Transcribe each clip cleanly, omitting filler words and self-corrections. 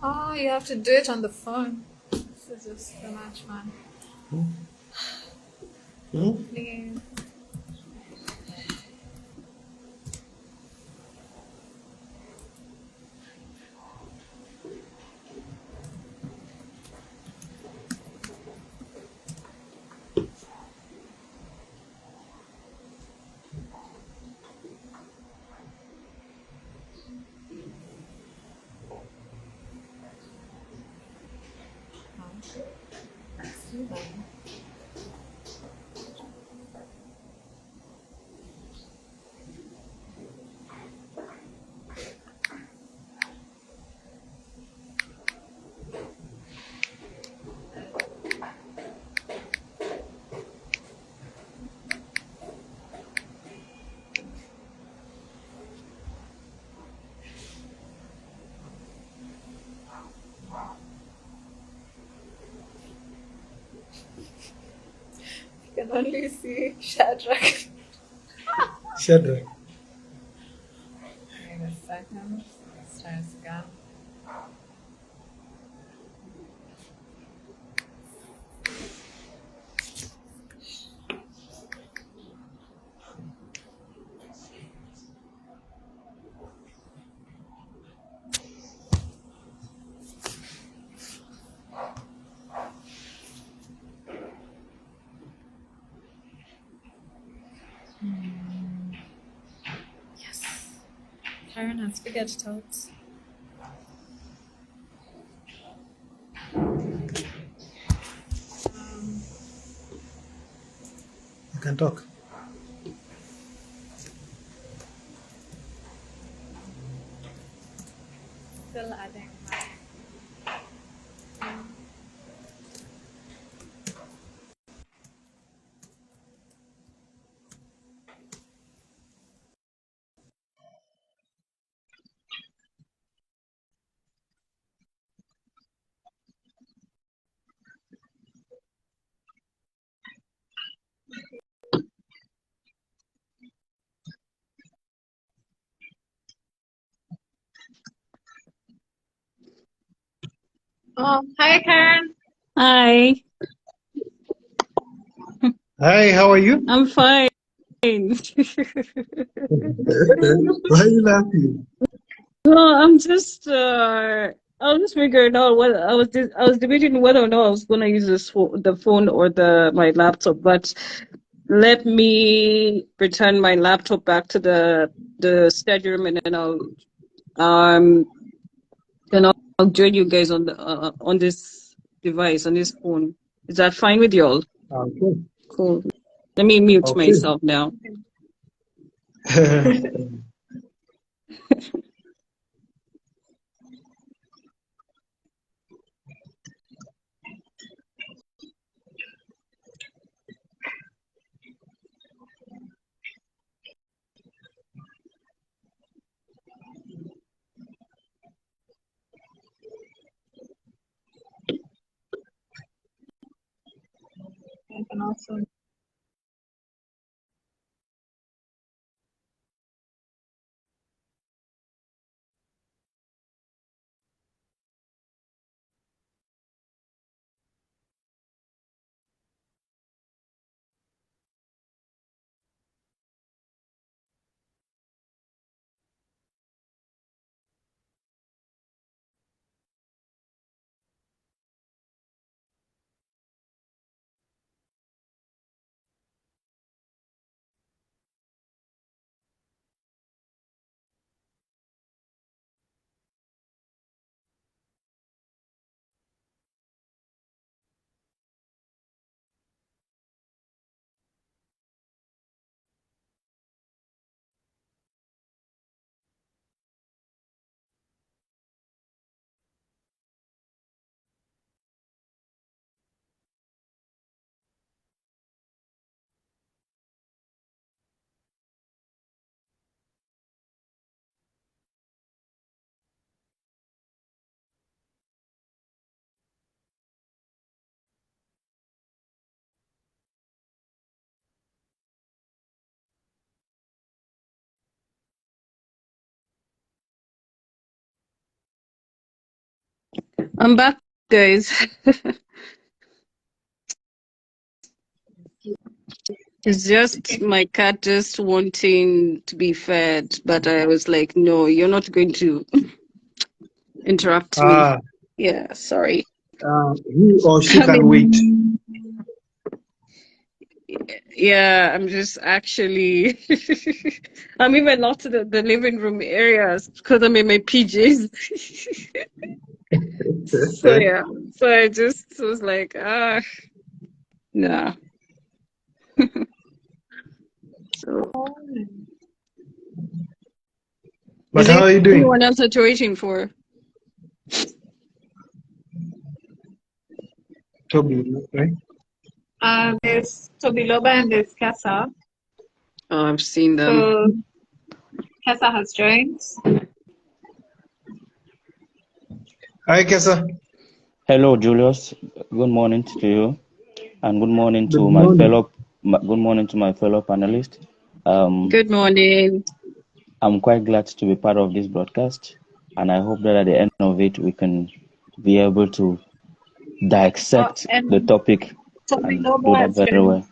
Oh, you have to do it on the phone. This is just too much, man. Please. You can only see Shadrach. Shadrach. Wait a second. Let's try this again. Yes. Karen has spaghetti tots. You can talk. Still adding. Oh, hi, Karen. Hi, Hi, how are you? I'm fine. Why are you laughing? No, I was just figuring out what I was debating whether or not I was gonna use the phone or my laptop, but let me return my laptop back to the study room, and um then I'll join you guys on this device, on this phone. Is that fine with y'all? Okay. Cool. Let me mute Okay. myself now. I can also I'm back, guys. It's just my cat just wanting to be fed, but I was like, no, you're not going to interrupt me. Ah, Yeah, sorry. he or she I can wait. mean, yeah, I'm just actually, I'm even not to the living room areas because I'm in my PJs. So yeah, so I just was like, nah. So But is there how are you doing? anyone else that you're waiting for? Toby, right? There's Tobiloba and there's Kessa. Oh, I've seen them. So Kessa has joined. Hi, Kesa. Hello, Julius. Good morning to you, and good morning Good to morning. good morning to my fellow panelists. Good morning. I'm quite glad to be part of this broadcast, and I hope that at the end of it we can be able to dissect the And topic and do Tobiloba that has very joined. well.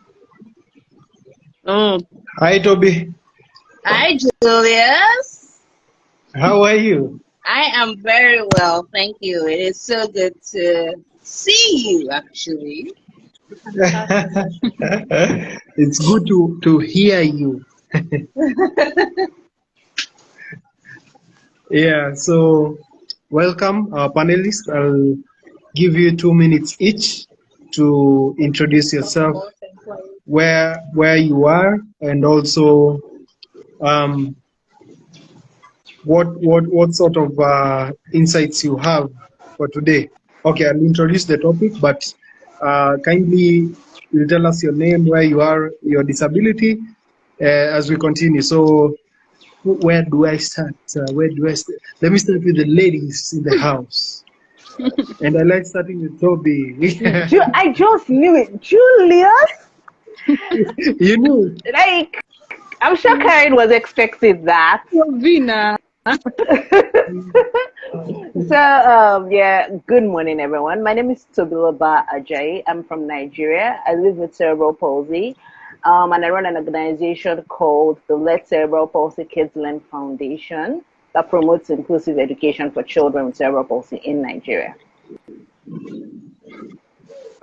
Oh, Hi, Toby. Hi, Julius. How are you? I am very well, thank you. It is so good to see you, actually. It's good to hear you. Yeah, so welcome, our panelists. I'll give you 2 minutes each to introduce yourself, where you are, and also what sort of insights you have for today. Okay, I'll introduce the topic, but kindly you tell us your name, where you are, your disability, as we continue. So where do I start? Where do I start? Let me start with the ladies in the house. And I like starting with Toby. I just knew it. Julius? You knew. Like, I'm sure Karen was expecting that. Vina. Yeah, good morning, everyone. My name is Tobiloba Ajayi. I'm from Nigeria. I live with cerebral palsy, and I run an organization called the Let Cerebral Palsy Kids Learn Foundation that promotes inclusive education for children with cerebral palsy in Nigeria.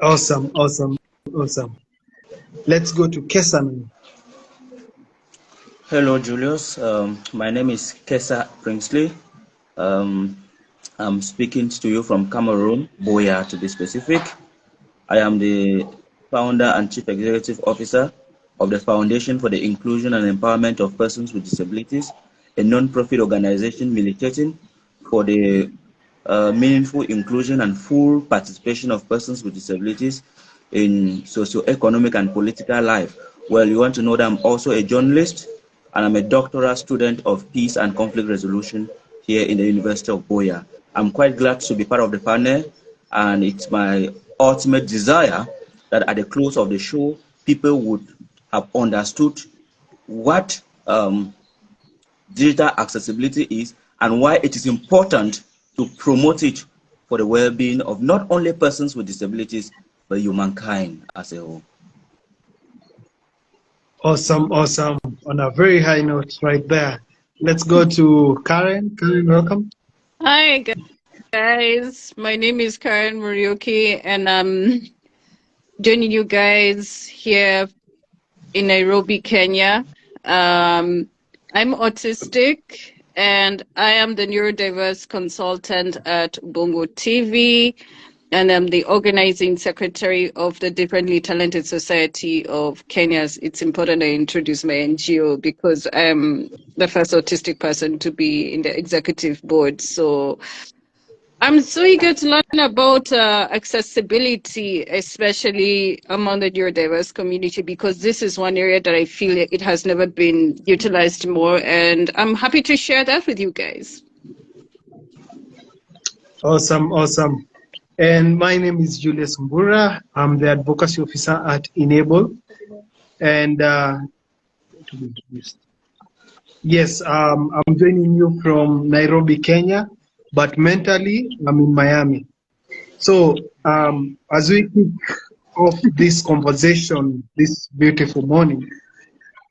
Awesome, awesome, awesome. Let's go to Kesan. Hello, Julius. My name is Kesa Princely. I'm speaking to you from Cameroon, Boya to be specific. I am the founder and chief executive officer of the Foundation for the Inclusion and Empowerment of Persons with Disabilities, a non-profit organization militating for the meaningful inclusion and full participation of persons with disabilities in socio-economic and political life. Well, you want to know that I'm also a journalist, and I'm a doctoral student of peace and conflict resolution here in the University of Boya. I'm quite glad to be part of the panel, and it's my ultimate desire that at the close of the show, people would have understood what digital accessibility is and why it is important to promote it for the well-being of not only persons with disabilities, but humankind as a whole. Awesome, awesome. On a very high note right there. Let's go to Karen. Karen, welcome. Hi, guys. My name is Karen Muriuki, and I'm joining you guys here in Nairobi, Kenya. I'm autistic, and I am the neurodiverse consultant at Bongo TV, and I'm the organizing secretary of the Differently Talented Society of Kenya. It's important I introduce my NGO because I'm the first autistic person to be in the executive board. So I'm so eager to learn about accessibility, especially among the neurodiverse community, because this is one area that I feel it has never been utilized more. And I'm happy to share that with you guys. Awesome, awesome. And my name is Julius Mbura. I'm the advocacy officer at Enable. And to be introduced. Yes, I'm joining you from Nairobi, Kenya, but mentally I'm in Miami. So, as we kick off this conversation this beautiful morning,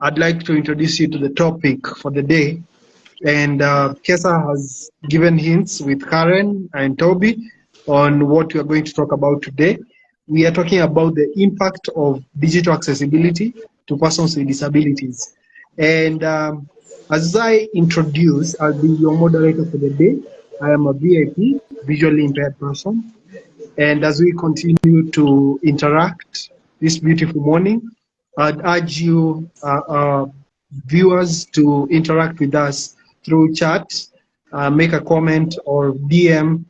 I'd like to introduce you to the topic for the day. And Kesa has given hints with Karen and Toby on what we are going to talk about today. We are talking about the impact of digital accessibility to persons with disabilities. And as I introduce, I'll be your moderator for the day. I am a VIP, visually impaired person. And as we continue to interact this beautiful morning, I'd urge you, viewers, to interact with us through chat, make a comment, or DM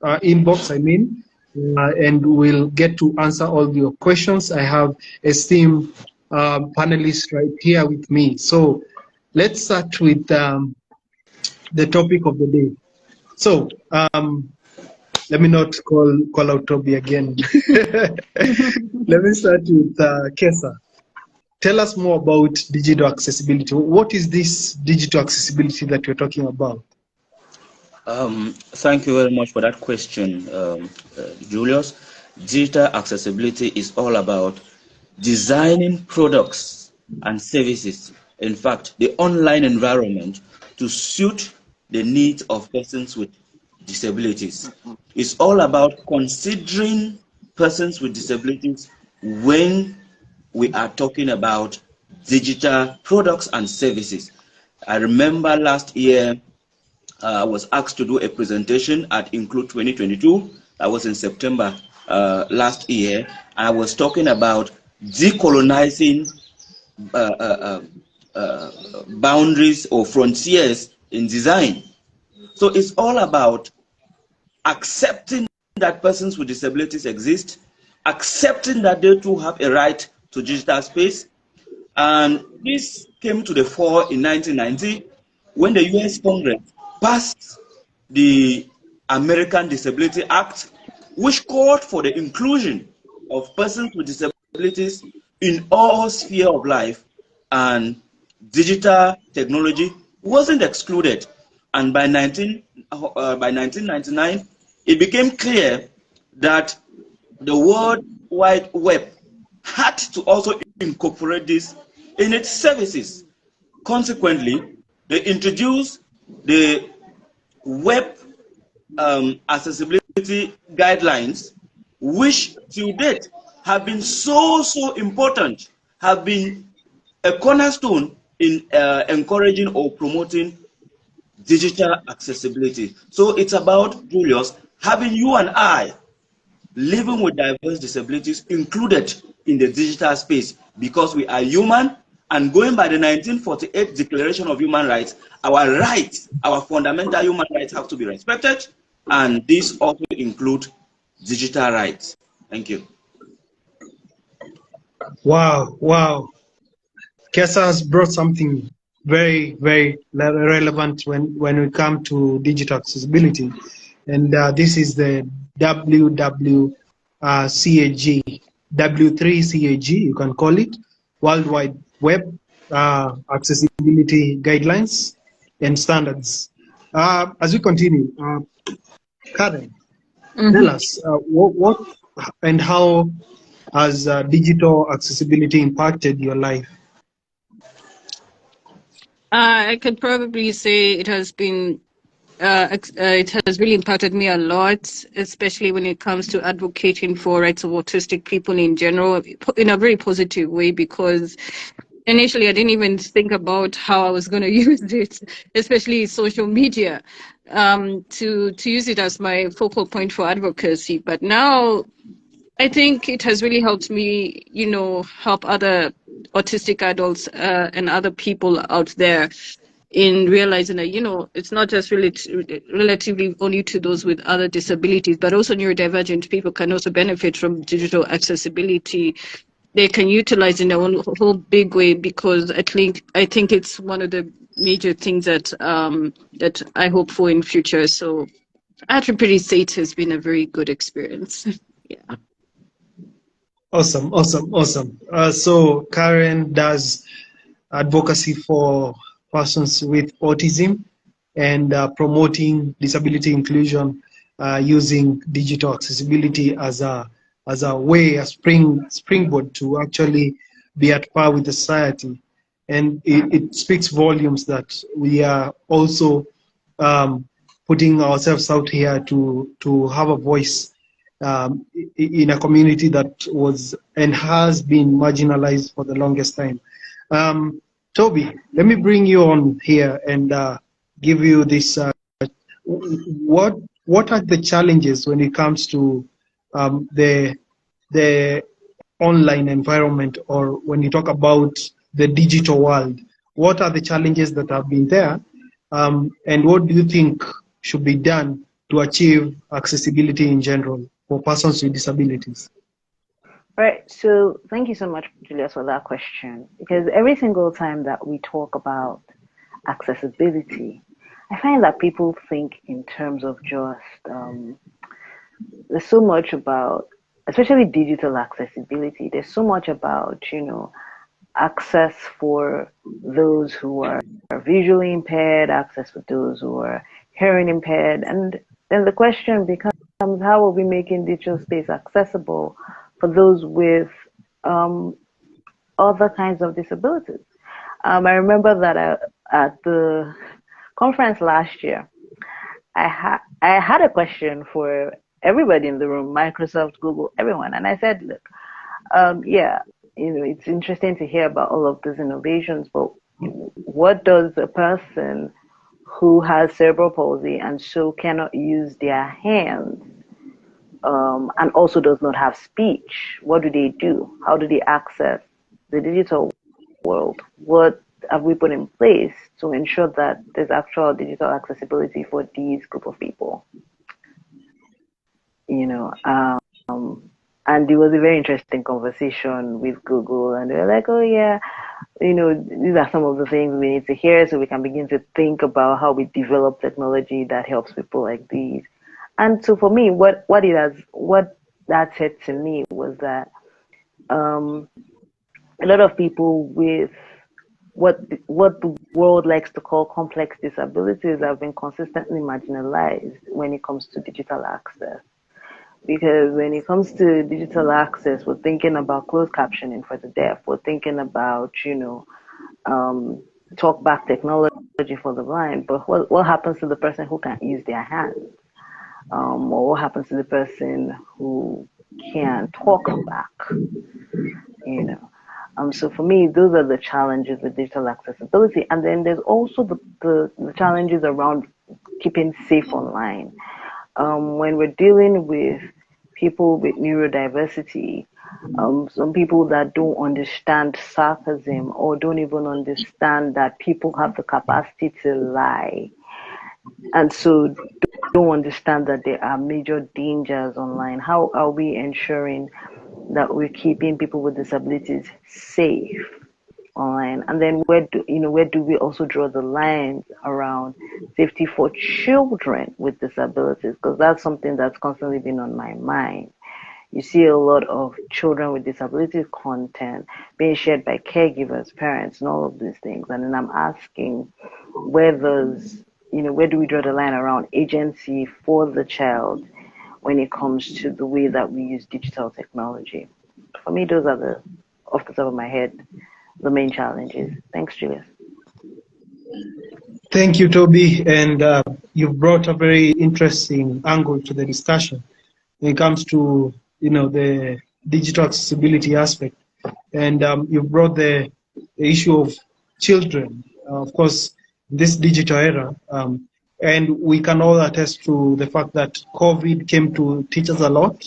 inbox, and we'll get to answer all your questions. I have esteemed panelists right here with me. So let's start with the topic of the day. So, let me not call out Toby again. Let me start with Kesa. Tell us more about digital accessibility. What is this digital accessibility that you're talking about? Thank you very much for that question, Julius. Digital accessibility is all about designing products and services, in fact, the online environment, to suit the needs of persons with disabilities. It's all about considering persons with disabilities when we are talking about digital products and services. I remember last year I was asked to do a presentation at Include 2022. That was in September last year. I was talking about decolonizing boundaries or frontiers in design. So it's all about accepting that persons with disabilities exist, accepting that they too have a right to digital space. And this came to the fore in 1990 when the US Congress passed the American Disability Act, which called for the inclusion of persons with disabilities in all spheres of life, and digital technology wasn't excluded. And by 1999, it became clear that the World Wide Web had to also incorporate this in its services. Consequently, they introduced the Web Accessibility Guidelines, which to date have been so important, have been a cornerstone in encouraging or promoting digital accessibility. So it's about, Julius, having you and I living with diverse disabilities included in the digital space, because we are human, and going by the 1948 Declaration of Human Rights, our rights, our fundamental human rights have to be respected, and these also include digital rights. Thank you. Wow, wow. Kesa has brought something very, very relevant when we come to digital accessibility. And this is the WWCAG, W3CAG, you can call it, World Wide Web Accessibility Guidelines and Standards. As we continue, Karen, tell us what and how has digital accessibility impacted your life? I could probably say it has been, it has really impacted me a lot, especially when it comes to advocating for rights of autistic people in general, in a very positive way, because initially I didn't even think about how I was going to use it, especially social media, to use it as my focal point for advocacy. But now I think it has really helped me, help other autistic adults and other people out there in realizing that, it's not just relatively only to those with other disabilities, but also neurodivergent people can also benefit from digital accessibility. They can utilize in a whole big way, because I think it's one of the major things that that I hope for in future. So I can pretty say it has been a very good experience. Yeah. Awesome. So Karen does advocacy for persons with autism and promoting disability inclusion using digital accessibility as a way, a springboard to actually be at par with the society. And it speaks volumes that we are also putting ourselves out here to have a voice in a community that was and has been marginalized for the longest time. Toby, let me bring you on here and give you this. What are the challenges when it comes to the online environment, or when you talk about the digital world? What are the challenges that have been there, and what do you think should be done to achieve accessibility in general for persons with disabilities? Right. So thank you so much, Julius, for that question. Because every single time that we talk about accessibility, I find that people think in terms of just, there's so much about, especially digital accessibility, there's so much about, access for those who are visually impaired, access for those who are hearing impaired. And then the question becomes, how are we making digital space accessible for those with other kinds of disabilities? I remember that at the conference last year, I had a question for everybody in the room, Microsoft, Google, everyone. And I said, look, it's interesting to hear about all of these innovations, but what does a person who has cerebral palsy and so cannot use their hands and also does not have speech, what do they do? How do they access the digital world? What have we put in place to ensure that there's actual digital accessibility for these group of people? And it was a very interesting conversation with Google, and they were like, oh yeah, these are some of the things we need to hear so we can begin to think about how we develop technology that helps people like these. And so for me, what that said to me was that a lot of people with what the world likes to call complex disabilities have been consistently marginalized when it comes to digital access. Because when it comes to digital access, we're thinking about closed captioning for the deaf. We're thinking about, talk-back technology for the blind. But what happens to the person who can't use their hands? Or what happens to the person who can't talk back? So for me, those are the challenges with digital accessibility. And then there's also the challenges around keeping safe online. When we're dealing with people with neurodiversity, some people that don't understand sarcasm or don't even understand that people have the capacity to lie, and so don't understand that there are major dangers online. How are we ensuring that we're keeping people with disabilities safe online? And then where do we also draw the lines around safety for children with disabilities? Because that's something that's constantly been on my mind. You see a lot of children with disabilities content being shared by caregivers, parents, and all of these things. And then I'm asking, where do we draw the line around agency for the child when it comes to the way that we use digital technology? For me, those are off the top of my head, the main challenges. Thanks, Julius. Thank you, Toby. And you've brought a very interesting angle to the discussion when it comes to, the digital accessibility aspect. And you've brought the issue of children, of course, this digital era. And we can all attest to the fact that COVID came to teach us a lot,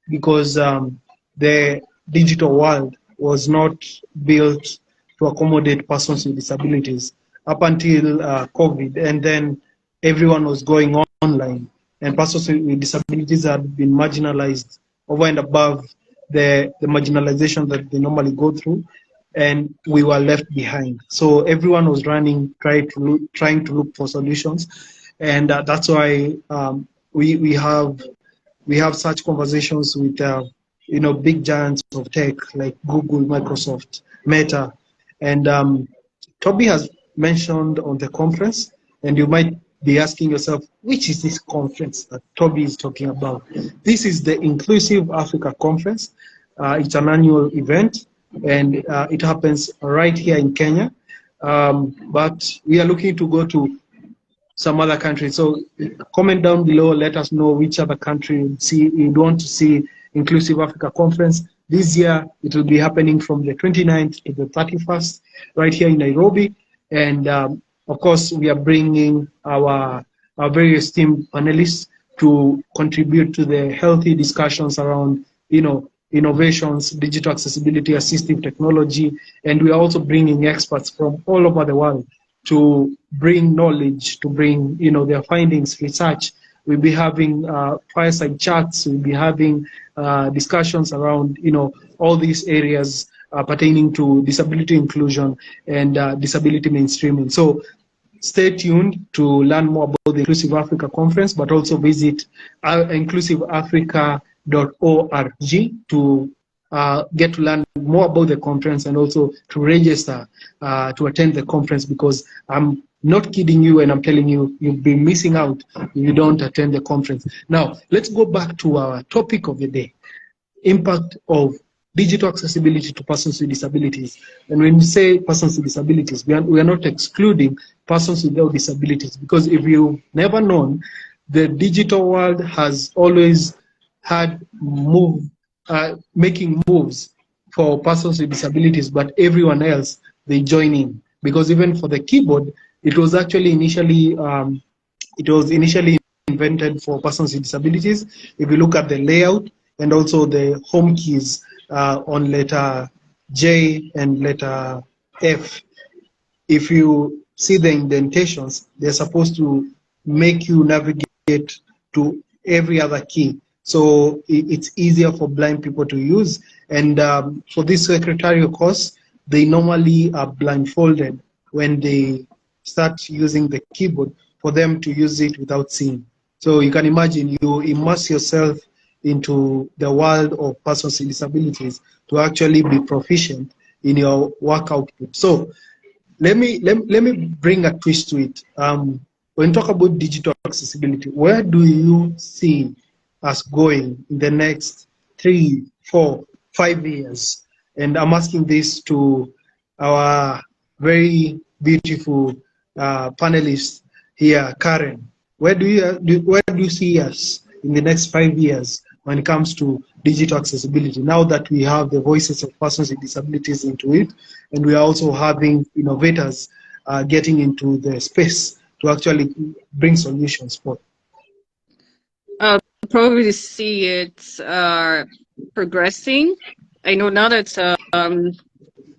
because the digital world was not built to accommodate persons with disabilities up until COVID, and then everyone was going online, and persons with disabilities had been marginalized over and above the marginalization that they normally go through, and we were left behind. So everyone was running, trying to look for solutions, and that's why we have such conversations with big giants of tech like Google, Microsoft, Meta, and Toby has mentioned on the conference, and you might be asking yourself, which is this conference that Toby is talking about? This is the Inclusive Africa Conference. It's an annual event, and it happens right here in Kenya. But we are looking to go to some other countries. So comment down below, let us know which other country you'd want to see Inclusive Africa Conference. This year, it will be happening from the 29th to the 31st, right here in Nairobi. And of course, we are bringing our very esteemed panelists to contribute to the healthy discussions around, innovations, digital accessibility, assistive technology, and we are also bringing experts from all over the world to bring knowledge, to bring, their findings, research. We'll be having fireside chats. We'll be having discussions around, all these areas pertaining to disability inclusion and disability mainstreaming. So stay tuned to learn more about the Inclusive Africa Conference, but also visit inclusiveafrica.org to get to learn more about the conference and also to register to attend the conference, because I'm not kidding you and I'm telling you, you'll be missing out if you don't attend the conference. Now, let's go back to our topic of the day, impact of digital accessibility to persons with disabilities. And when we say persons with disabilities, we are not excluding persons without disabilities, because if you've never known, the digital world has always had making moves for persons with disabilities, but everyone else, they join in. Because even for the keyboard, it was actually initially invented for persons with disabilities. If you look at the layout and also the home keys on letter J and letter F, if you see the indentations, they're supposed to make you navigate to every other key. So it's easier for blind people to use. And for this secretarial course, they normally are blindfolded when they start using the keyboard for them to use it without seeing. So you can imagine, you immerse yourself into the world of persons with disabilities to actually be proficient in your work output. So let me bring a twist to it. When you talk about digital accessibility, where do you see us going in the next 3, 4, 5 years? And I'm asking this to our very beautiful panelist here, Karen. Where do you see us in the next 5 years when it comes to digital accessibility, now that we have the voices of persons with disabilities into it, and we are also having innovators getting into the space to actually bring solutions for? Probably see it progressing. I know now that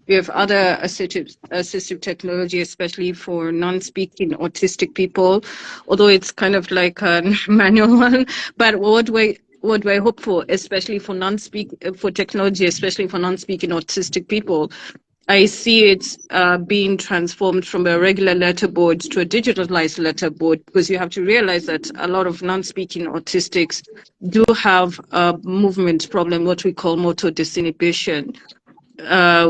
we have other assistive technology, especially for non-speaking autistic people, although it's kind of like a manual one. But what do I hope for, especially for for technology, especially for non-speaking autistic people? I see it being transformed from a regular letterboard to a digitalized letterboard, because you have to realize that a lot of non-speaking autistics do have a movement problem, what we call motor disinhibition,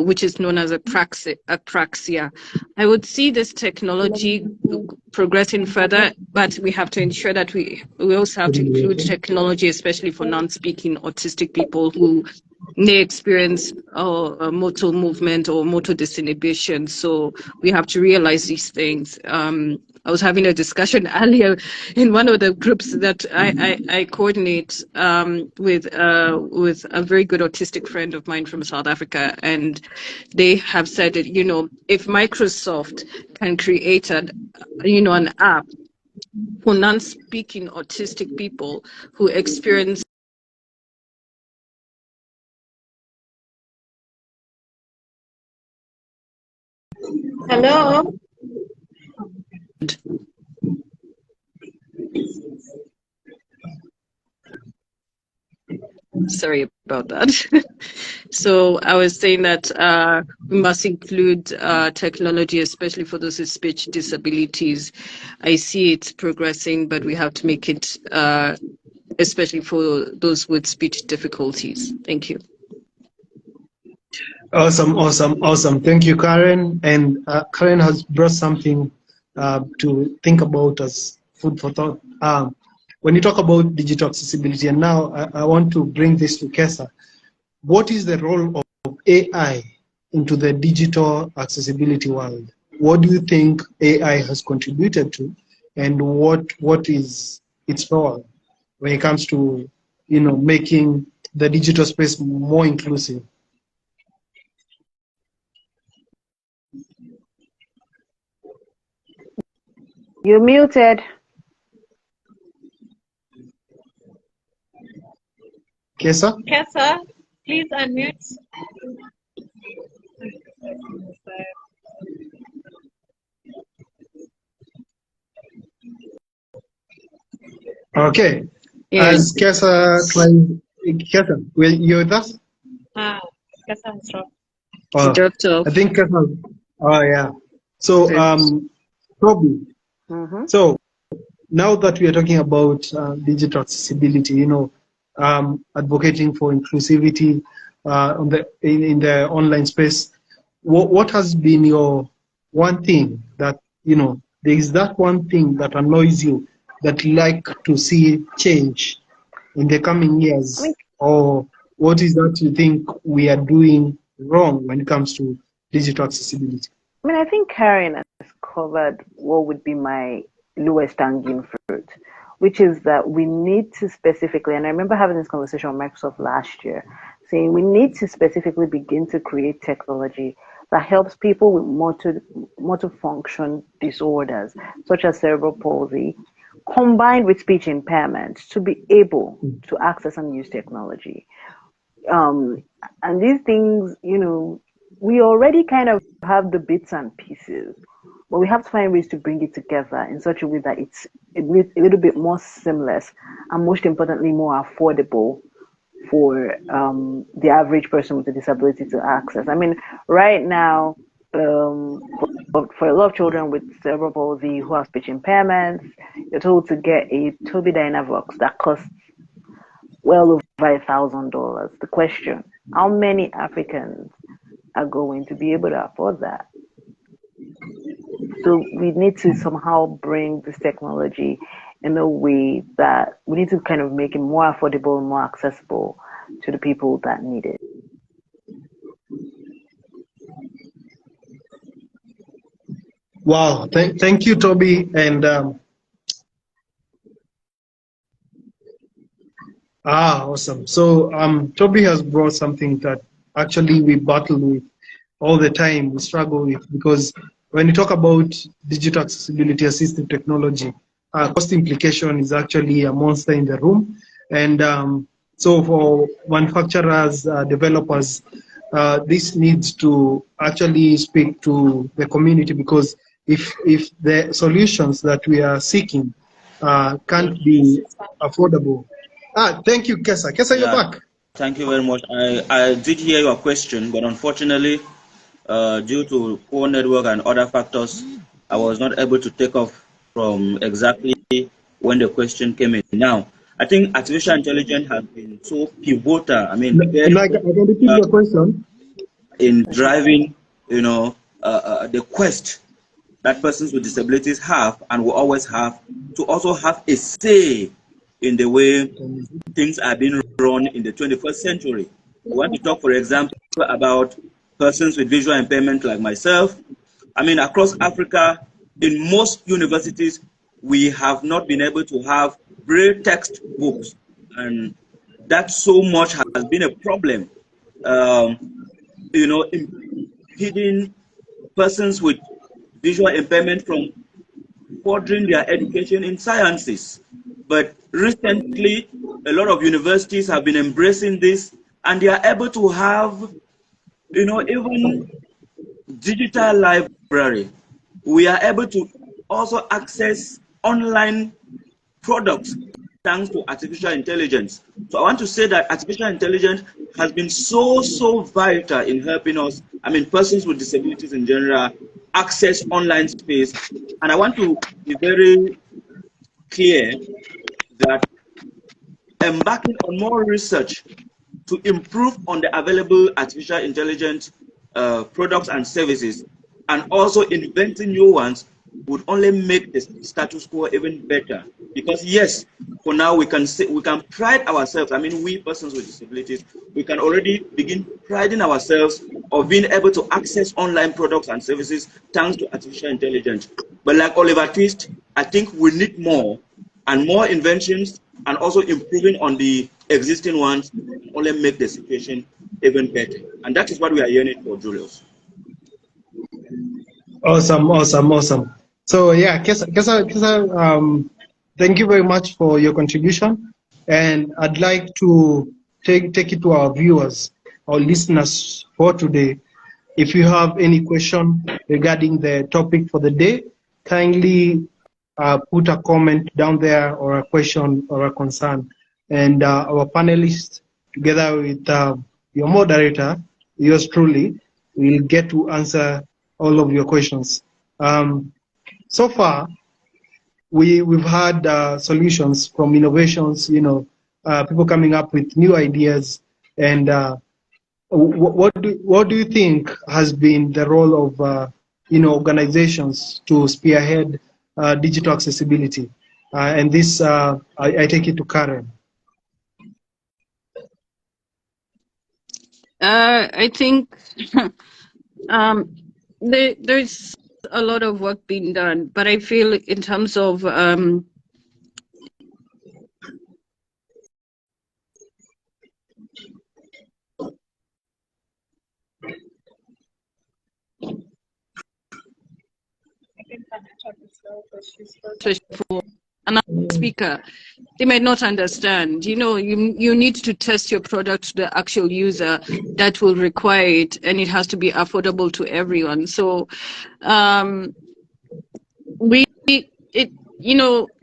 which is known as apraxia. I would see this technology progressing further, but we have to ensure that we also have to include technology, especially for non-speaking autistic people who may experience motor movement or motor disinhibition. So we have to realize these things. I was having a discussion earlier in one of the groups that I coordinate with a very good autistic friend of mine from South Africa, and they have said that, if Microsoft can create an app for non-speaking autistic people who experience Hello. Sorry about that. So I was saying that we must include technology, especially for those with speech disabilities. I see it progressing, but we have to make it, especially for those with speech difficulties. Thank you. Awesome. Thank you, Karen. And Karen has brought something to think about as food for thought. When you talk about digital accessibility, and now I want to bring this to Kesa, what is the role of AI into the digital accessibility world? What do you think AI has contributed to, and what is its role when it comes to, you know, making the digital space more inclusive? You're muted. Kesa? Kessa, please unmute. Okay. Yeah. As Kesa trying, Kesa, you with us? Kessa has dropped. Oh, Dropped off. I think Kesa. Oh yeah. So Toby. Mm-hmm. So now that we are talking about digital accessibility, you know, advocating for inclusivity on the in the online space, what has been your one thing that, you know, there is that one thing that annoys you that you like to see change in the coming years, I mean, or what is that you think we are doing wrong when it comes to digital accessibility? I think Karen has covered what would be my lowest hanging fruit, which is that we need to specifically, and I remember having this conversation with Microsoft last year, saying we need to specifically begin to create technology that helps people with motor function disorders, such as cerebral palsy, combined with speech impairment, to be able to access and use technology. And these things, you know, we already kind of have the bits and pieces, but we have to find ways to bring it together in such a way that it's a little bit more seamless and, most importantly, more affordable for the average person with a disability to access. I mean, right now, for a lot of children with cerebral palsy who have speech impairments, you're told to get a Tobii Dynavox that costs well over $1,000. The question: how many Africans are going to be able to afford that? So we need to somehow bring this technology in a way that we need to kind of make it more affordable and more accessible to the people that need it. Wow, thank you, Toby. And awesome. So Toby has brought something that actually we battle with all the time, we struggle with, because when you talk about digital accessibility assistive technology, cost implication is actually a monster in the room. And so for manufacturers, developers, this needs to actually speak to the community, because if the solutions that we are seeking can't be affordable. Thank you, Kesa. Kesa, you're back. Thank you very much. I did hear your question, but unfortunately, due to poor network and other factors, I was not able to take off from exactly when the question came in. Now, I think artificial intelligence has been so pivotal. I mean, I can repeat the question. In driving, you know, the quest that persons with disabilities have and will always have to also have a say in the way things are being run in the 21st century. We want to talk, for example, about persons with visual impairment like myself. I mean, across Africa, in most universities, we have not been able to have Braille textbooks, and that so much has been a problem, you know, impeding persons with visual impairment from furthering their education in sciences. But recently, a lot of universities have been embracing this, and they are able to have, you know, even digital library. We are able to also access online products thanks to artificial intelligence. So I want to say that artificial intelligence has been so vital in helping us, I mean, persons with disabilities in general, access online space. And I want to be very clear that embarking on more research to improve on the available artificial intelligence products and services, and also inventing new ones, would only make the status quo even better. Because yes, for now we can pride ourselves. I mean, we persons with disabilities, we can already begin priding ourselves of being able to access online products and services thanks to artificial intelligence. But like Oliver Twist, I think we need more and more inventions, and also improving on the existing ones only make the situation even better. And that is what we are yearning for, Julius. Awesome. So yeah, Kesa, thank you very much for your contribution. And I'd like to take it to our viewers, our listeners for today. If you have any question regarding the topic for the day, kindly put a comment down there, or a question or a concern. And our panelists, together with your moderator, yours truly, will get to answer all of your questions. So far, we've had solutions from innovations, people coming up with new ideas. And what do you think has been the role of organizations to spearhead digital accessibility? And this, I take it to Karen. I think there's a lot of work being done, but I feel in terms of for another speaker, they might not understand. You need to test your product to the actual user that will require it, and it has to be affordable to everyone. So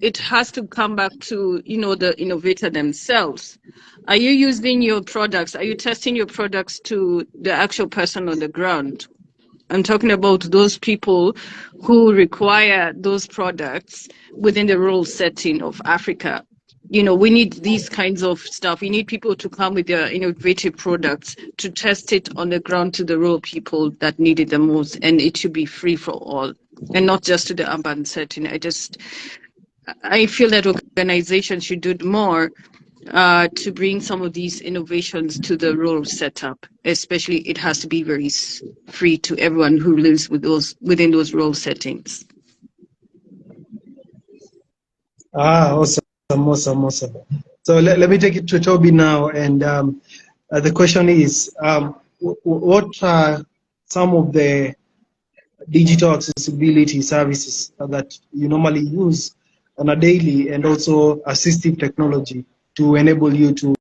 it has to come back to the innovator themselves. Are you using your products? Are you testing your products to the actual person on the ground? I'm talking about those people who require those products within the rural setting of Africa. We need these kinds of stuff. We need people to come with their innovative products to test it on the ground to the rural people that need it the most, and it should be free for all, and not just to the urban setting. I feel that organizations should do more to bring some of these innovations to the rural setup. Especially, it has to be very free to everyone who lives within those rural settings. Awesome. So let me take it to Toby now, and the question is, what are some of the digital accessibility services that you normally use on a daily, and also assistive technology to enable you to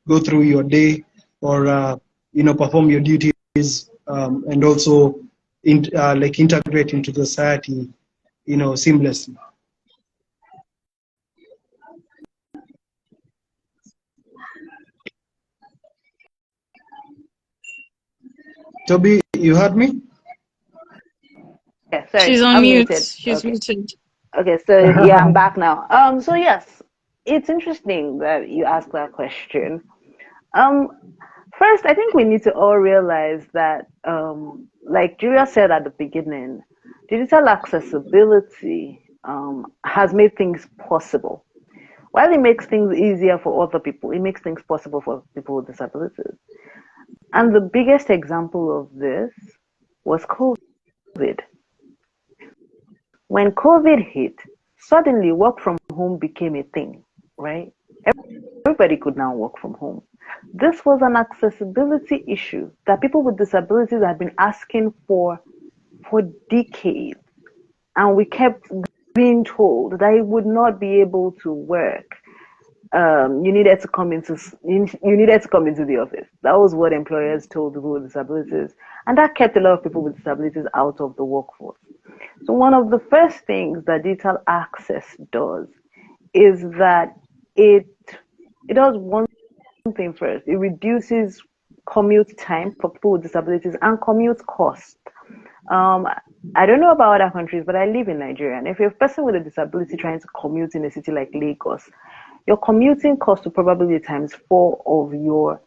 go through your day, or perform your duties, and also integrate into society, seamlessly? Toby, you heard me? Yeah, sorry, She's on I'm mute. muted. She's muted. Okay, so yeah, I'm back now. So yes, it's interesting that you asked that question. First, I think we need to all realize that, like Julia said at the beginning, digital accessibility has made things possible. While it makes things easier for other people, it makes things possible for people with disabilities. And the biggest example of this was COVID. When COVID hit, suddenly work from home became a thing, right? Everybody could now work from home. This was an accessibility issue that people with disabilities had been asking for decades. And we kept being told that it would not be able to work. You needed to come into the office. That was what employers told people with disabilities, and that kept a lot of people with disabilities out of the workforce. So one of the first things that digital access does is that it does one thing first. It reduces commute time for people with disabilities and commute cost. I don't know about other countries, but I live in Nigeria, and if you're a person with a disability trying to commute in a city like Lagos, your commuting cost will probably be ×4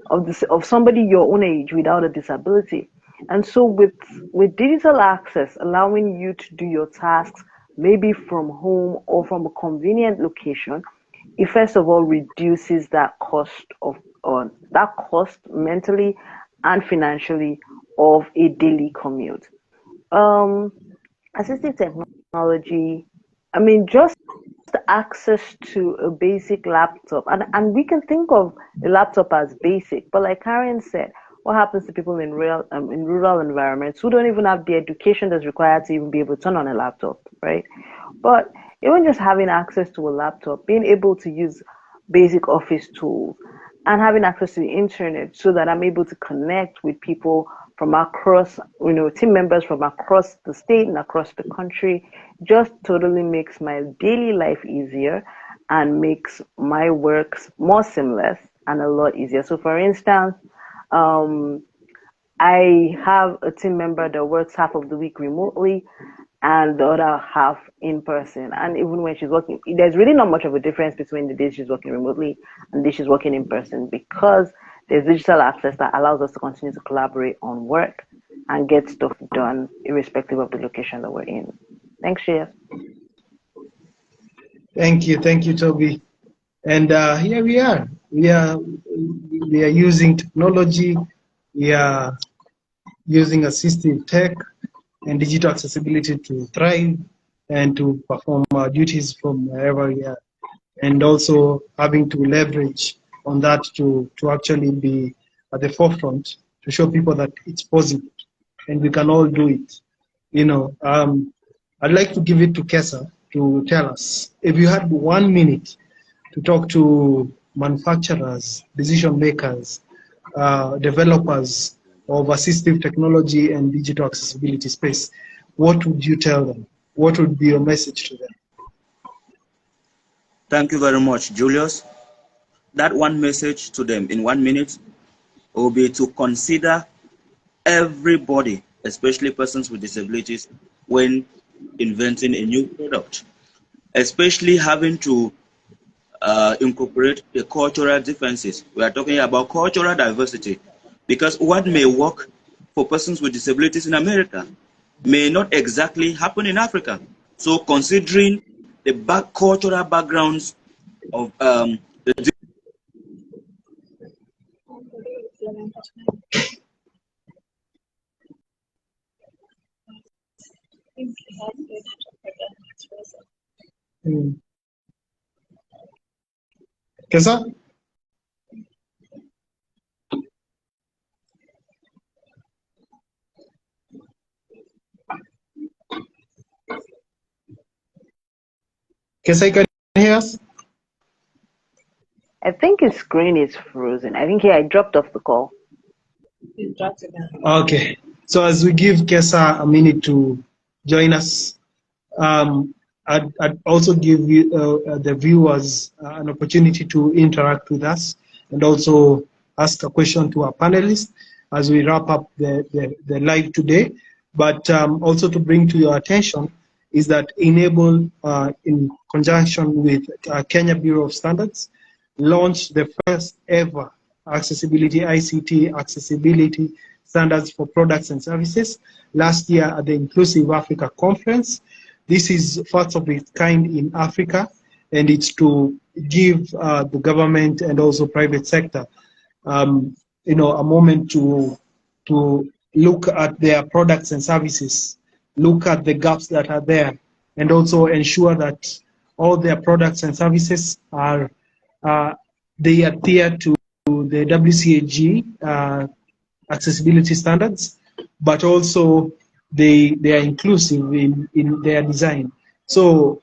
of somebody your own age without a disability. And so with digital access allowing you to do your tasks maybe from home or from a convenient location, it first of all reduces that cost of that cost mentally and financially of a daily commute. Um, Assistive technology, I mean, just access to a basic laptop, and we can think of a laptop as basic, but like Karen said, what happens to people in rural environments who don't even have the education that's required to even be able to turn on a laptop, right? But even just having access to a laptop, being able to use basic office tools, and having access to the internet so that I'm able to connect with people from across, team members from across the state and across the country, just totally makes my daily life easier and makes my works more seamless and a lot easier. So, for instance, um, I have a team member that works half of the week remotely and the other half in person. And even when she's working, there's really not much of a difference between the days she's working remotely and the days she's working in person because there's digital access that allows us to continue to collaborate on work and get stuff done irrespective of the location that we're in. Thanks, Shia. Thank you, Toby. And here we are. We are using technology. We are using assistive tech and digital accessibility to thrive and to perform our duties from wherever we are, and also having to leverage on that to actually be at the forefront to show people that it's possible and we can all do it. I'd like to give it to Kesa to tell us, if you had 1 minute to talk to manufacturers, decision makers, developers of assistive technology and digital accessibility space, what would you tell them? What would be your message to them? Thank you very much, Julius. That one message to them in 1 minute will be to consider everybody, especially persons with disabilities, when inventing a new product, especially having to incorporate the cultural differences. We are talking about cultural diversity, because what may work for persons with disabilities in America may not exactly happen in Africa. So considering the cultural backgrounds of the Kesa? Kesa, can you hear us? I think his screen is frozen. I think I dropped off the call. Okay. So as we give Kesa a minute to join us, I'd also give you, the viewers an opportunity to interact with us and also ask a question to our panelists as we wrap up the live today. But also to bring to your attention is that Enable, in conjunction with Kenya Bureau of Standards, launched the first ever accessibility, ICT accessibility standards for products and services last year at the Inclusive Africa Conference. This is first of its kind in Africa, and it's to give the government and also private sector, a moment to look at their products and services, look at the gaps that are there, and also ensure that all their products and services are they adhere to the WCAG accessibility standards, but also they are inclusive in their design. So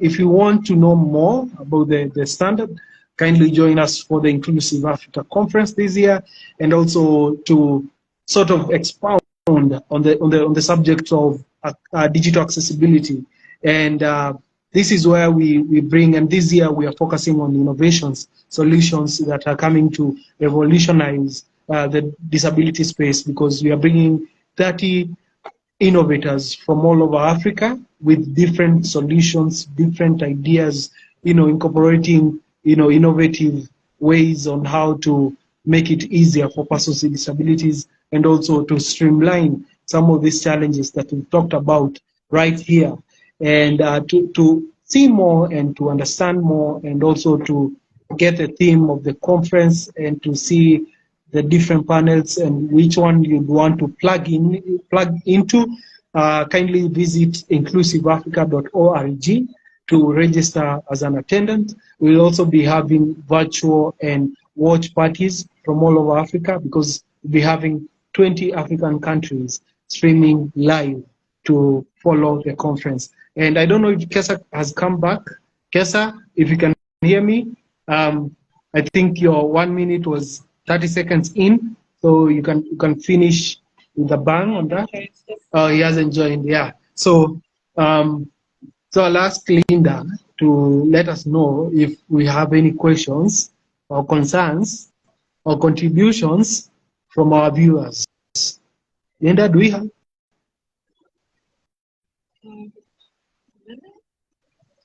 if you want to know more about the standard, kindly join us for the Inclusive Africa Conference this year, and also to sort of expound on the subject of digital accessibility. And this is where we bring, and this year we are focusing on innovations, solutions that are coming to revolutionize the disability space, because we are bringing 30 innovators from all over Africa with different solutions, different ideas, incorporating, innovative ways on how to make it easier for persons with disabilities and also to streamline some of these challenges that we've talked about right here, and to see more and to understand more, and also to get a theme of the conference and to see the different panels and which one you'd want to plug into. Kindly visit inclusiveafrica.org to register as an attendant. We'll also be having virtual and watch parties from all over Africa, because we'll be having 20 African countries streaming live to follow the conference. And I don't know if Kesa has come back. Kesa, if you can hear me, I think your 1 minute was 30 seconds in, so you can finish with a bang on that. Oh, he hasn't joined, yeah. So, so I'll ask Linda to let us know if we have any questions or concerns or contributions from our viewers. Linda, do we have?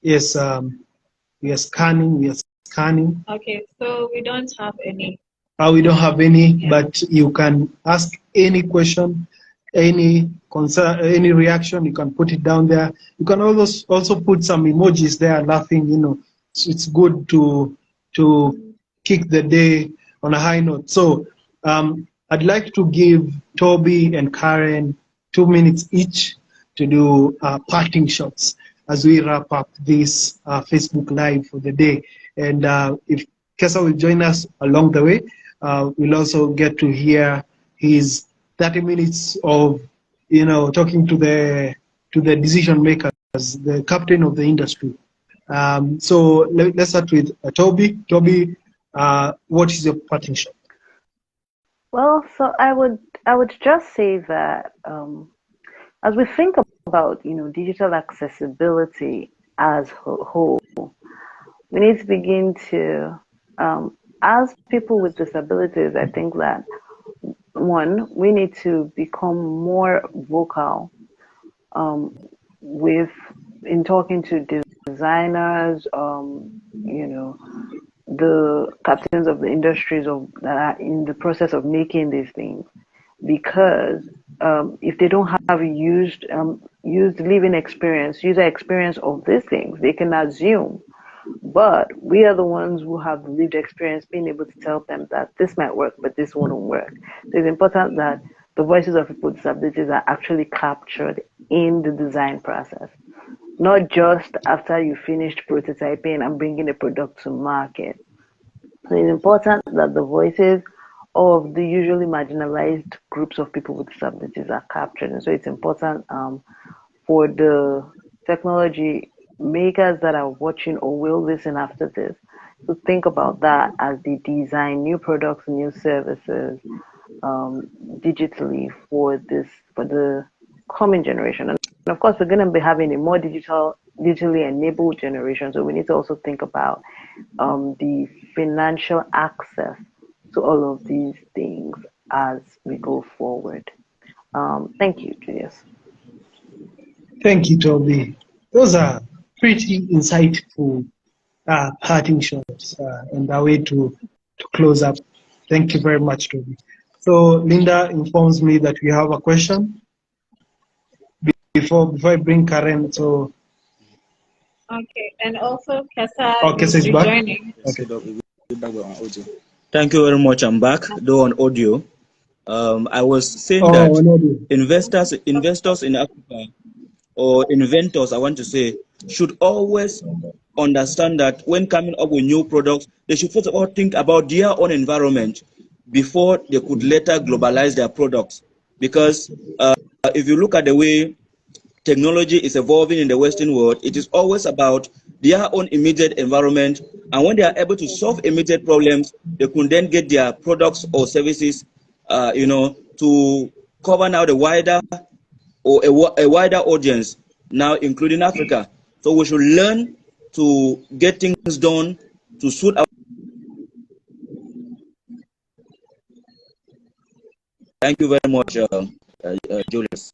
Yes, we are scanning. Okay, so we don't have any. We don't have any, but you can ask any question, any concern, any reaction. You can put it down there. You can also put some emojis there, laughing. You know, it's good to kick the day on a high note. So I'd like to give Toby and Karen 2 minutes each to do parting shots as we wrap up this Facebook Live for the day. And if Kesa will join us along the way, we'll also get to hear his 30 minutes of, you know, talking to the decision makers, the captain of the industry. So let's start with Toby. Toby, what is your parting shot? Well, so I would just say that as we think about, you know, digital accessibility as a whole, we need to begin to, as people with disabilities, I think that, one, we need to become more vocal in talking to designers, you know, the captains of the industries that are in the process of making these things, because if they don't have used living experience, user experience of these things, they can assume. But we are the ones who have lived experience, being able to tell them that this might work, but this won't work. So it's important that the voices of people with disabilities are actually captured in the design process, not just after you finished prototyping and bringing the product to market. So it's important that the voices of the usually marginalized groups of people with disabilities are captured. And so it's important for the technology makers that are watching or will listen after this to think about that as they design new products, new services digitally for the coming generation. And of course, we're going to be having a more digitally enabled generation. So we need to also think about the financial access to all of these things as we go forward. Thank you, Julius. Thank you, Toby. Those are pretty insightful parting shots and a way to close up. Thank you very much, Toby. So Linda informs me that we have a question before I bring Karen. So Okay, and also Kesa Kesa is back. rejoining. Okay. Thank you very much. I'm back, though on audio. I was saying that investors in Africa, or inventors, I want to say, should always understand that when coming up with new products, they should first of all think about their own environment before they could later globalize their products. Because if you look at the way technology is evolving in the Western world, it is always about their own immediate environment. And when they are able to solve immediate problems, they can then get their products or services, you know, to cover now the wider or a wider audience, now including Africa. So we should learn to get things done to suit our. Thank you very much, Julius.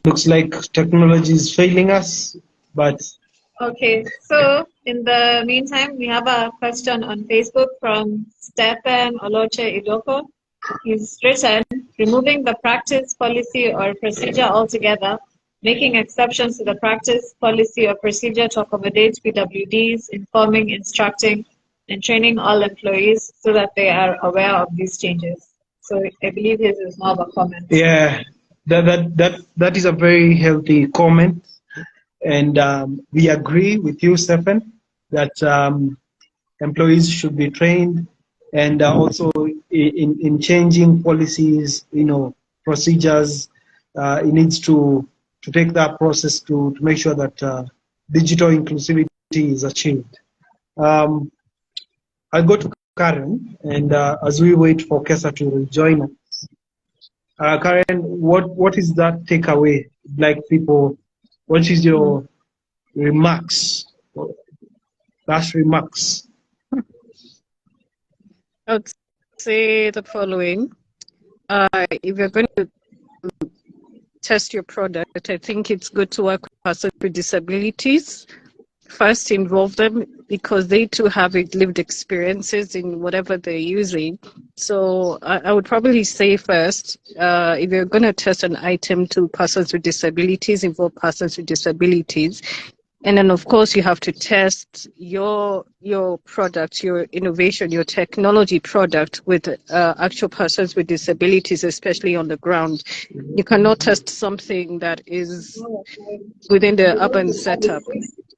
Looks like technology is failing us, but Okay, so In the meantime, we have a question on Facebook from Stephen Oloche Idoko. He's written, removing the practice, policy, or procedure altogether, making exceptions to the practice, policy, or procedure to accommodate PWDs, informing, instructing, and training all employees so that they are aware of these changes. So I believe his is more of a comment. Yeah, that is a very healthy comment, and we agree with you, Stephen, that employees should be trained, and also in changing policies, procedures. It needs to take that process to make sure that digital inclusivity is achieved. I'll go to Karen, and as we wait for Kesa to rejoin us, Karen, what is that takeaway? Like people, what is your remarks? Last remarks. I would say the following. If you're going to test your product, I think it's good to work with persons with disabilities. First, involve them because they too have lived experiences in whatever they're using. So I would probably say first, if you're going to test an item to persons with disabilities, involve persons with disabilities. And then, of course, you have to test your product, your innovation, your technology product with actual persons with disabilities, especially on the ground. You cannot test something that is within the urban setup.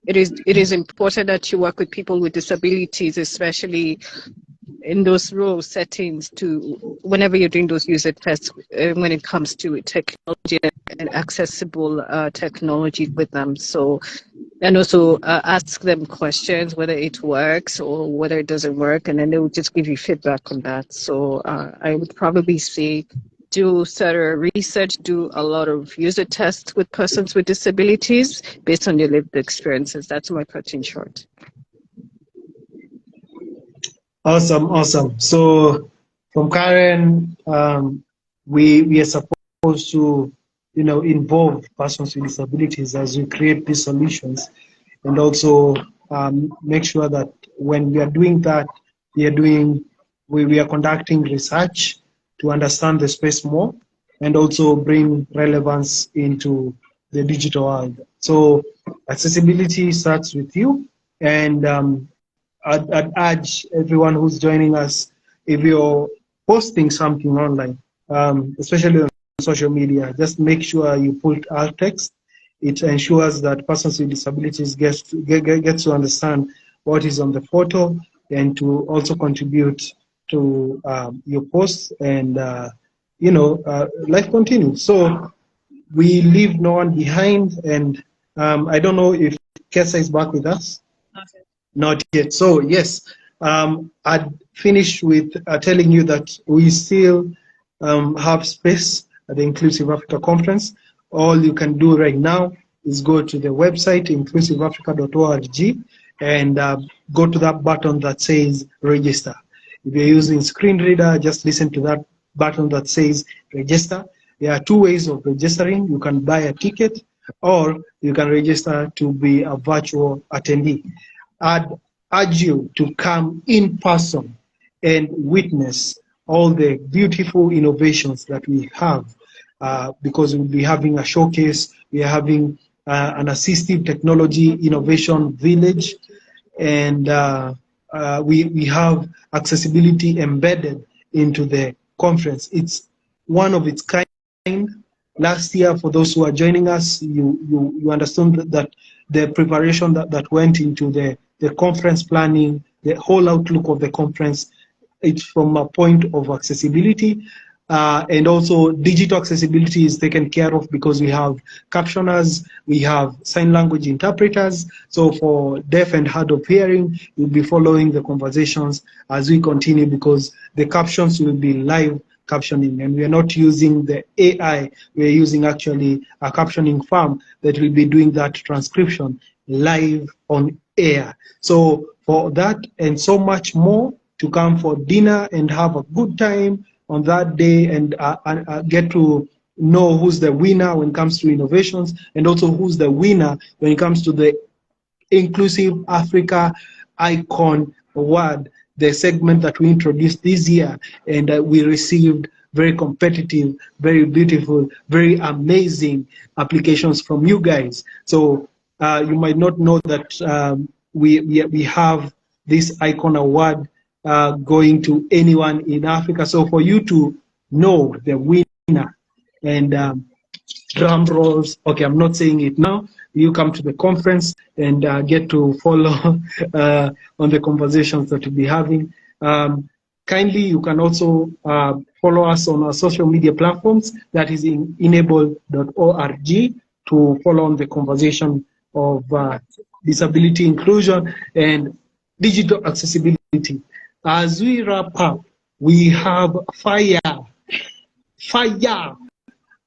It is important that you work with people with disabilities, especially in those rural settings, to whenever you're doing those user tests, when it comes to technology and accessible technology with them. So, and also ask them questions whether it works or whether it doesn't work, and then they will just give you feedback on that. So I would probably say do thorough research, do a lot of user tests with persons with disabilities based on their lived experiences. That's my part in short. Awesome. So from Karen, we are supposed to, involve persons with disabilities as we create these solutions, and also make sure that when we are doing that, we are conducting research to understand the space more, and also bring relevance into the digital world. So accessibility starts with you, and I'd urge everyone who's joining us, if you're posting something online, especially on social media, just make sure you put alt text. It ensures that persons with disabilities get to understand what is on the photo, and to also contribute to your posts, and life continues. So we leave no one behind, and I don't know if Kesa is back with us. Not yet. So yes, I'd finish with telling you that we still have space at the Inclusive Africa Conference. All you can do right now is go to the website, inclusiveafrica.org, and go to that button that says register. If you're using screen reader, just listen to that button that says register. There are two ways of registering. You can buy a ticket, or you can register to be a virtual attendee. I'd urge you to come in person and witness all the beautiful innovations that we have, because we'll be having a showcase. We are having an assistive technology innovation village, and we have accessibility embedded into the conference. It's one of its kind. Last year, for those who are joining us, you understand that the preparation that went into the conference planning, the whole outlook of the conference, it's from a point of accessibility, and also digital accessibility is taken care of because we have captioners, we have sign language interpreters. So for deaf and hard of hearing, you'll be following the conversations as we continue, because the captions will be live captioning, and we are not using the AI. We are using actually a captioning firm that will be doing that transcription live on air. So for that and so much more, to come for dinner and have a good time on that day, and get to know who's the winner when it comes to innovations, and also who's the winner when it comes to the Inclusive Africa Icon Award, the segment that we introduced this year, and we received very competitive, very beautiful, very amazing applications from you guys. So you might not know that we have this Icon Award going to anyone in Africa. So for you to know the winner and drum rolls. Okay, I'm not saying it now. You come to the conference and get to follow on the conversations that we'll be having. Kindly, you can also follow us on our social media platforms. That is in enable.org to follow on the conversation of disability inclusion and digital accessibility. As we wrap up, we have fire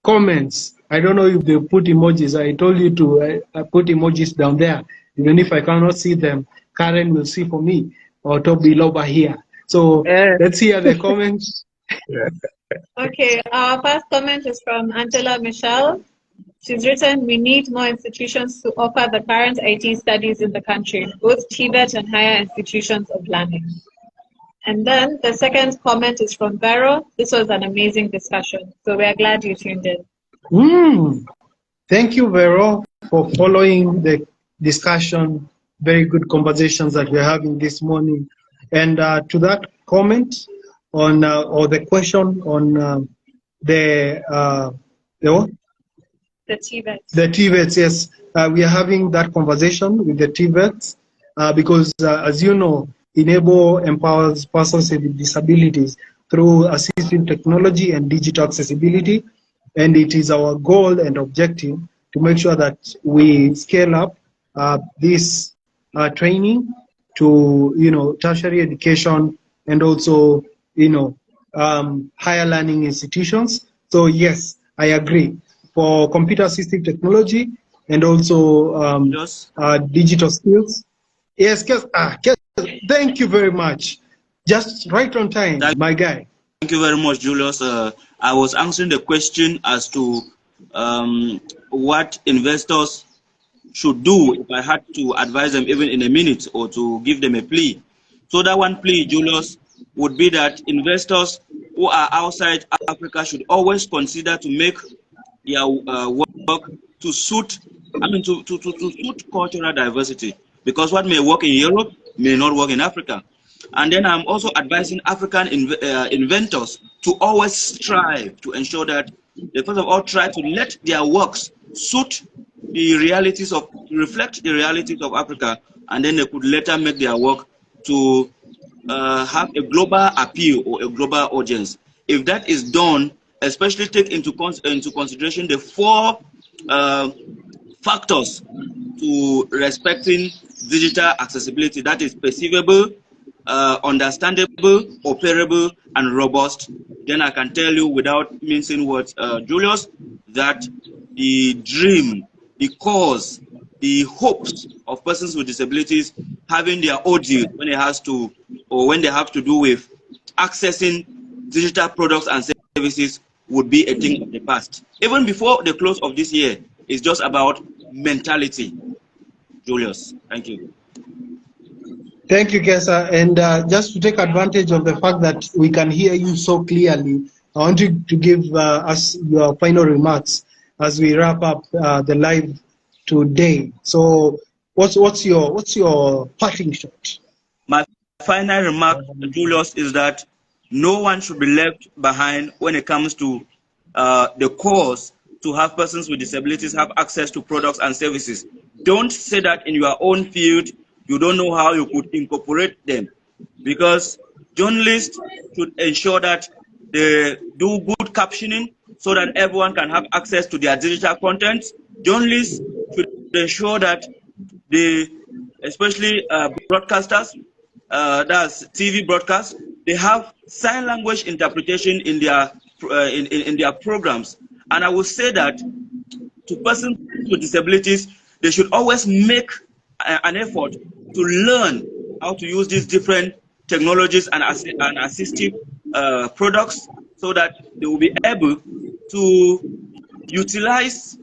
comments. I don't know if they put emojis. I told you to put emojis down there. Even if I cannot see them, Karen will see for me, or Toby Loba here. So let's hear the comments. Okay, our first comment is from Angela Michelle. She's written, we need more institutions to offer the current IT studies in the country, both TVET and higher institutions of learning. And then the second comment is from Vero. This was an amazing discussion, so we are glad you tuned in. Thank you, Vero, for following the discussion. Very good conversations that we're having this morning. And to that comment on, or the question on the what? The TVETs. The TVETs, yes. We are having that conversation with the TVETs because, as you know, Enable empowers persons with disabilities through assistive technology and digital accessibility. And it is our goal and objective to make sure that we scale up this training to, tertiary education and also, higher learning institutions. So yes, I agree. For computer assistive technology and also digital skills. Yes, thank you very much. Just right on time, my guy. Thank you very much, Julius. I was answering the question as to what investors should do if I had to advise them even in a minute or to give them a plea. So that one plea, Julius, would be that investors who are outside Africa should always consider to make their work to suit, to suit cultural diversity. Because what may work in Europe may not work in Africa. And then I'm also advising African inventors to always strive to ensure that they first of all try to let their works suit the realities of, reflect the realities of Africa, and then they could later make their work to have a global appeal or a global audience. If that is done, especially take into consideration the 4 factors to respecting digital accessibility, that is perceivable, understandable, operable, and robust, then I can tell you without mincing words, Julius, that the dream, the cause, the hopes of persons with disabilities having their audio when it has to, or when they have to do with accessing digital products and services would be a thing of the past. Even before the close of this year, it's just about mentality. Julius, thank you. Thank you, Kesa. And just to take advantage of the fact that we can hear you so clearly, I want you to give us your final remarks as we wrap up the live today. So, what's your parting shot? My final remark, Julius, is that no one should be left behind when it comes to the cause to have persons with disabilities have access to products and services. Don't say that in your own field you don't know how you could incorporate them, because journalists should ensure that they do good captioning so that everyone can have access to their digital content. Journalists should ensure that they, especially broadcasters, that's TV broadcasts, they have sign language interpretation in their in their programs. And I will say that to persons with disabilities, they should always make an effort to learn how to use these different technologies and assistive products so that they will be able to utilize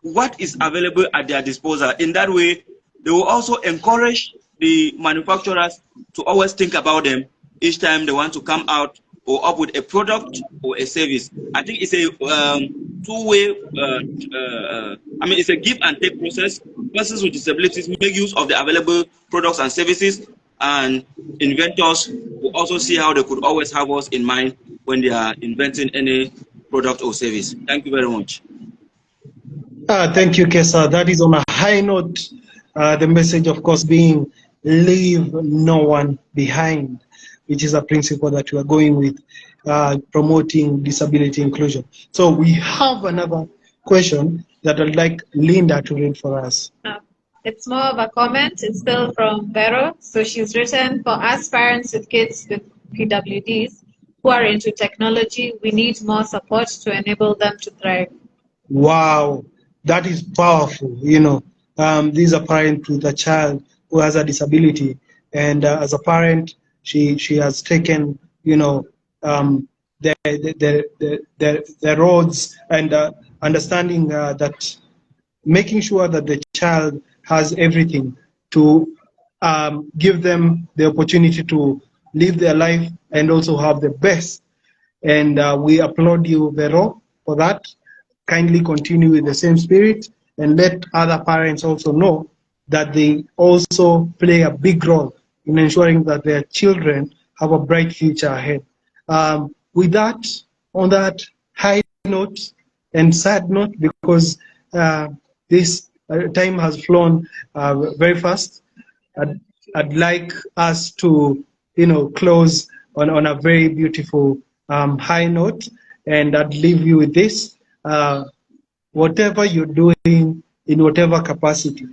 what is available at their disposal. In that way, They will also encourage the manufacturers to always think about them each time they want to come out or up with a product or a service. I think it's a two-way, I mean, it's a give and take process. Persons with disabilities make use of the available products and services, and inventors will also see how they could always have us in mind when they are inventing any product or service. Thank you very much. Thank you, Kesa. That is on a high note. The message, of course, being leave no one behind, which is a principle that we are going with, promoting disability inclusion. So we have another question that I'd like Linda to read for us. It's more of a comment. It's still from Vero. So she's written, for us parents with kids with PWDs who are into technology, we need more support to enable them to thrive. Wow, that is powerful. You know, this is a parent with a child who has a disability, and as a parent, she has taken, you know, the roads and understanding that making sure that the child has everything to give them the opportunity to live their life and also have the best. And we applaud you, Vero, for that. Kindly continue with the same spirit and let other parents also know that they also play a big role in ensuring that their children have a bright future ahead. With that, on that high note and sad note, because this time has flown very fast, I'd like us to, you know, close on a very beautiful high note, and I'd leave you with this. Whatever you're doing in whatever capacity,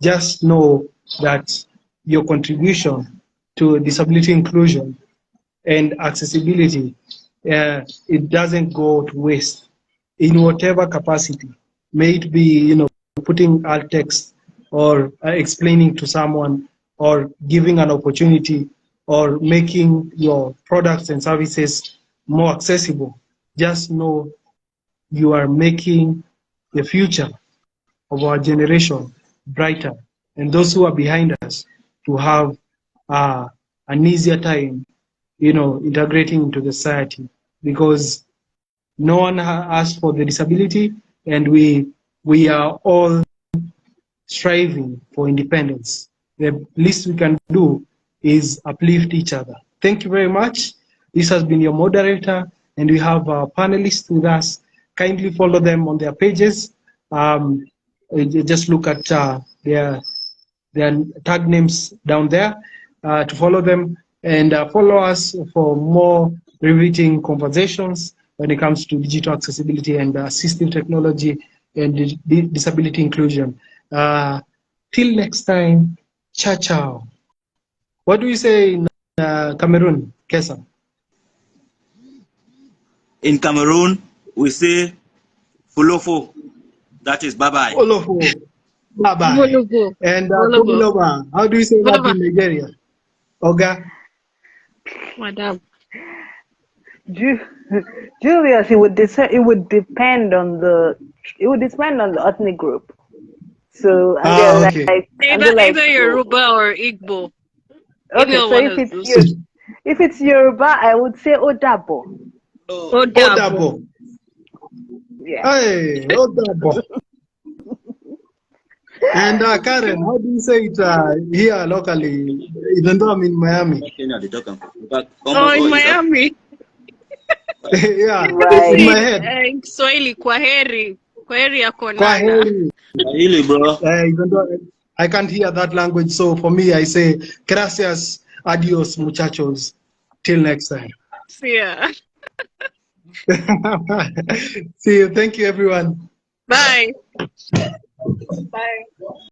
just know that your contribution to disability inclusion and accessibility, it doesn't go to waste in whatever capacity. May it be, you know, putting alt text or explaining to someone or giving an opportunity or making your products and services more accessible. Just know you are making the future of our generation brighter, and those who are behind us to have an easier time, you know, integrating into the society, because no one asked for the disability, and we are all striving for independence. The least we can do is uplift each other. Thank you very much. This has been your moderator, and we have our panelists with us. Kindly follow them on their pages. Just look at their tag names down there to follow them, and follow us for more riveting conversations when it comes to digital accessibility and assistive technology and disability inclusion. Till next time, ciao ciao. What do you say in Cameroon, Kesa? In Cameroon, we say Fulofo. That is bye-bye. Olofo. Bye-bye. Wonderful. And Wonderful. Tobiloba, how do you say that in Nigeria? Oga? Madam. Julius, it would depend on the ethnic group. So Okay. Either Yoruba or Igbo. Okay, so if it's Yoruba, I would say Odabo. Odabo. Yeah. Hey, Odabo. And Karen, how do you say it here locally, even though I'm in Miami? Oh, in Miami. Yeah, Right. in my head. Swahili, kwaheri. Kwaheri ya konana. Kwaheri. Really, bro. Even though I can't hear that language, so for me, I say gracias, adios, muchachos. Till next time. See ya. See you. Thank you, everyone. Bye. Bye.